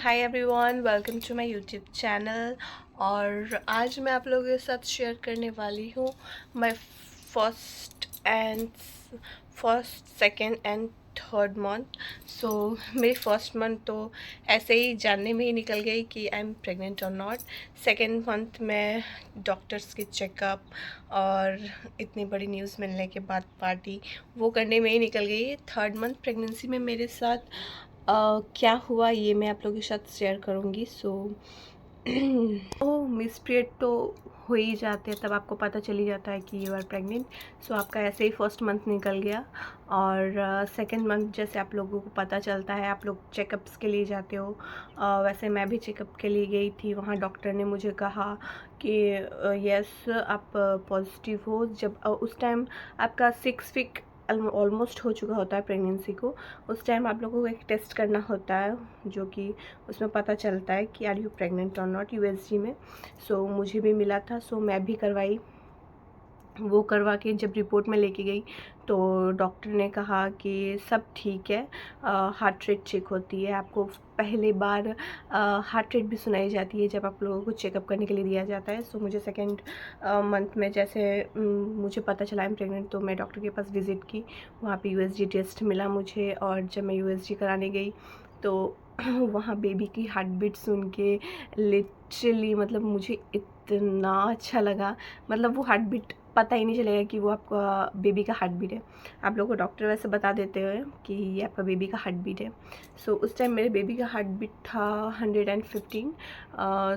Hi everyone, welcome to my YouTube channel. और आज मैं आप लोगों के साथ शेयर करने वाली हूँ my first second and third month. So मेरी फर्स्ट मंथ तो ऐसे ही जानने में ही निकल गई कि आई एम प्रेग्नेंट और नॉट। सेकंड मंथ में डॉक्टर्स के चेकअप और इतनी बड़ी न्यूज़ मिलने के बाद पार्टी वो करने में ही निकल गई। थर्ड मंथ प्रेगनेंसी में मेरे साथ क्या हुआ ये मैं आप लोगों के साथ शेयर करूँगी। तो मिस पीरियड तो हो ही जाते हैं, तब आपको पता चली जाता है कि यू आर प्रेग्नेंट। सो आपका ऐसे ही फर्स्ट मंथ निकल गया और सेकंड मंथ जैसे आप लोगों को पता चलता है आप लोग चेकअप्स के लिए जाते हो। वैसे मैं भी चेकअप के लिए गई थी। वहाँ डॉक्टर ने मुझे कहा कि यस आप पॉजिटिव हो। जब उस टाइम आपका 6 वीक ऑलमोस्ट हो चुका होता है प्रेगनेंसी को। उस टाइम आप लोगों को एक टेस्ट करना होता है जो कि उसमें पता चलता है कि आर यू प्रेग्नेंट और नॉट, यूएसजी में। सो मुझे भी मिला था, सो मैं भी करवाई। वो करवा के जब रिपोर्ट में लेके गई तो डॉक्टर ने कहा कि सब ठीक है। हार्ट रेट चेक होती है, आपको पहले बार हार्ट रेट भी सुनाई जाती है जब आप लोगों को चेकअप करने के लिए दिया जाता है। सो मुझे सेकेंड मंथ में जैसे मुझे पता चला आई एम प्रेग्नेंट तो मैं डॉक्टर के पास विज़िट की। वहाँ पे यूएसजी टेस्ट मिला मुझे और जब मैं यूएसजी कराने गई तो वहाँ बेबी की हार्ट बीट सुन के लिटरली मतलब मुझे इतना अच्छा लगा। मतलब वो हार्ट बीट पता ही नहीं चलेगा कि वो आपका बेबी का हार्ट बीट है। आप लोगों को डॉक्टर वैसे बता देते हैं कि ये आपका बेबी का हार्ट बीट है। सो उस टाइम मेरे बेबी का हार्ट बीट था 115।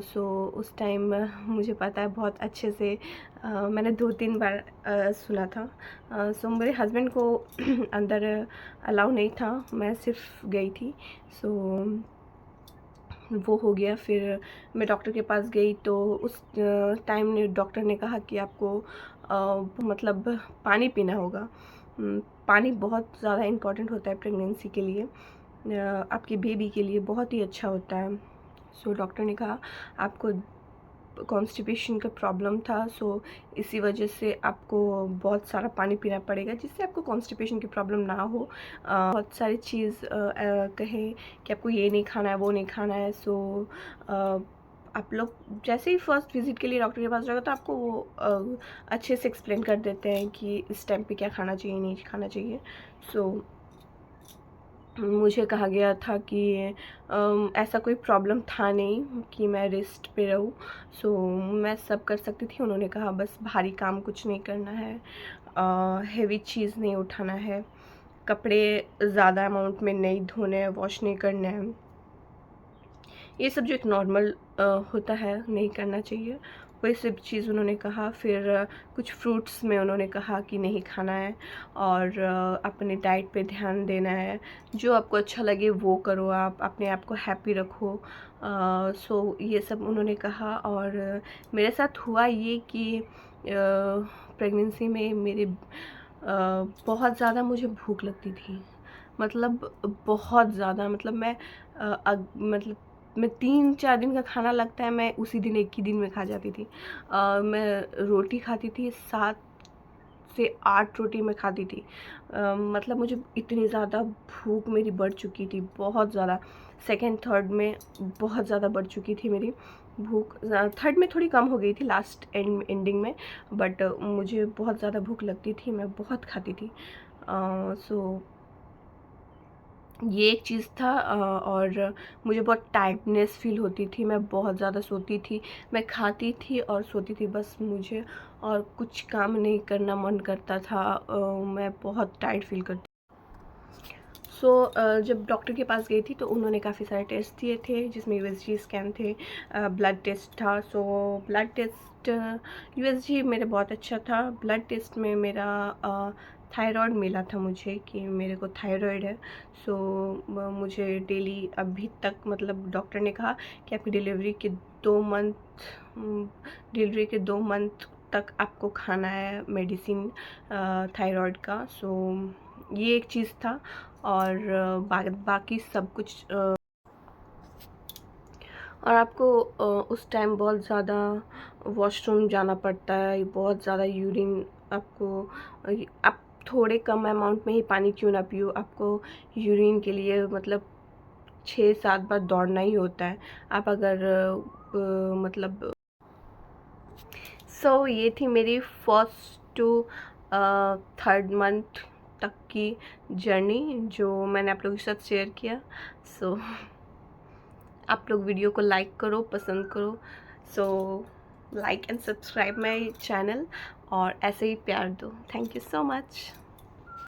सो उस टाइम मुझे पता है बहुत अच्छे से मैंने 2-3 बार सुना था। सो मेरे हस्बैंड को अंदर अलाउ नहीं था, मैं सिर्फ गई थी। सो वो हो गया। फिर मैं डॉक्टर के पास गई तो उस टाइम ने डॉक्टर ने कहा कि आपको मतलब पानी पीना होगा। पानी बहुत ज़्यादा इम्पॉर्टेंट होता है प्रेगनेंसी के लिए, आपकी बेबी के लिए बहुत ही अच्छा होता है। सो डॉक्टर ने कहा आपको कॉन्स्टिपेशन का प्रॉब्लम था, सो इसी वजह से आपको बहुत सारा पानी पीना पड़ेगा जिससे आपको कॉन्स्टिपेशन की प्रॉब्लम ना हो। बहुत सारी चीज़ कहें कि आपको ये नहीं खाना है वो नहीं खाना है। सो आप लोग जैसे ही फर्स्ट विजिट के लिए डॉक्टर के पास जाओगे तो आपको वो अच्छे से एक्सप्लेन कर देते हैं कि इस टाइम पे क्या खाना चाहिए नहीं खाना चाहिए। सो मुझे कहा गया था कि ऐसा कोई प्रॉब्लम था नहीं कि मैं रेस्ट पे रहूँ। सो मैं सब कर सकती थी। उन्होंने कहा बस भारी काम कुछ नहीं करना है, हेवी चीज़ नहीं उठाना है, कपड़े ज़्यादा अमाउंट में नहीं धोने हैं, वॉश नहीं करने हैं। ये सब जो एक नॉर्मल होता है नहीं करना चाहिए, वही सब चीज़ उन्होंने कहा। फिर कुछ फ्रूट्स में उन्होंने कहा कि नहीं खाना है और अपने डाइट पे ध्यान देना है, जो आपको अच्छा लगे वो करो, आप अपने आप को हैप्पी रखो। सो ये सब उन्होंने कहा। और मेरे साथ हुआ ये कि प्रेगनेंसी में मेरे बहुत ज़्यादा मुझे भूख लगती थी। मतलब बहुत ज़्यादा, मतलब मतलब मैं 3-4 दिन का खाना लगता है मैं उसी दिन एक ही दिन में खा जाती थी। मैं रोटी खाती थी 7 से 8 रोटी मैं खाती थी। मतलब मुझे इतनी ज़्यादा भूख मेरी बढ़ चुकी थी, बहुत ज़्यादा। सेकंड थर्ड में बहुत ज़्यादा बढ़ चुकी थी मेरी भूख। थर्ड में थोड़ी कम हो गई थी लास्ट एंडिंग में, बट मुझे बहुत ज़्यादा भूख लगती थी, मैं बहुत खाती थी। सो ये एक चीज़ था। और मुझे बहुत टायर्डनेस फील होती थी, मैं बहुत ज़्यादा सोती थी, मैं खाती थी और सोती थी बस, मुझे और कुछ काम नहीं करना मन करता था। मैं बहुत टायर्ड फील करती। सो जब डॉक्टर के पास गई थी तो उन्होंने काफ़ी सारे टेस्ट दिए थे जिसमें यूएसजी स्कैन थे, ब्लड टेस्ट था। सो ब्लड टेस्ट यूएसजी मेरे बहुत अच्छा था। ब्लड टेस्ट में मेरा थायराइड मिला था मुझे कि मेरे को थायराइड है। सो मुझे डेली अभी तक मतलब डॉक्टर ने कहा कि आपकी डिलीवरी के 2 मंथ तक आपको खाना है मेडिसिन थायराइड का। सो ये एक चीज़ था। और बाकी सब कुछ और आपको उस टाइम बहुत ज़्यादा वॉशरूम जाना पड़ता है, बहुत ज़्यादा यूरिन आपको आप थोड़े कम अमाउंट में ही पानी क्यों ना पियो, आपको यूरिन के लिए मतलब 6-7 बार दौड़ना ही होता है। आप अगर मतलब ये थी मेरी फर्स्ट टू थर्ड मंथ तक की जर्नी जो मैंने आप लोगों के साथ शेयर किया। आप लोग वीडियो को लाइक करो, पसंद करो। Like and subscribe my channel और ऐसे ही प्यार दो। Thank you so much.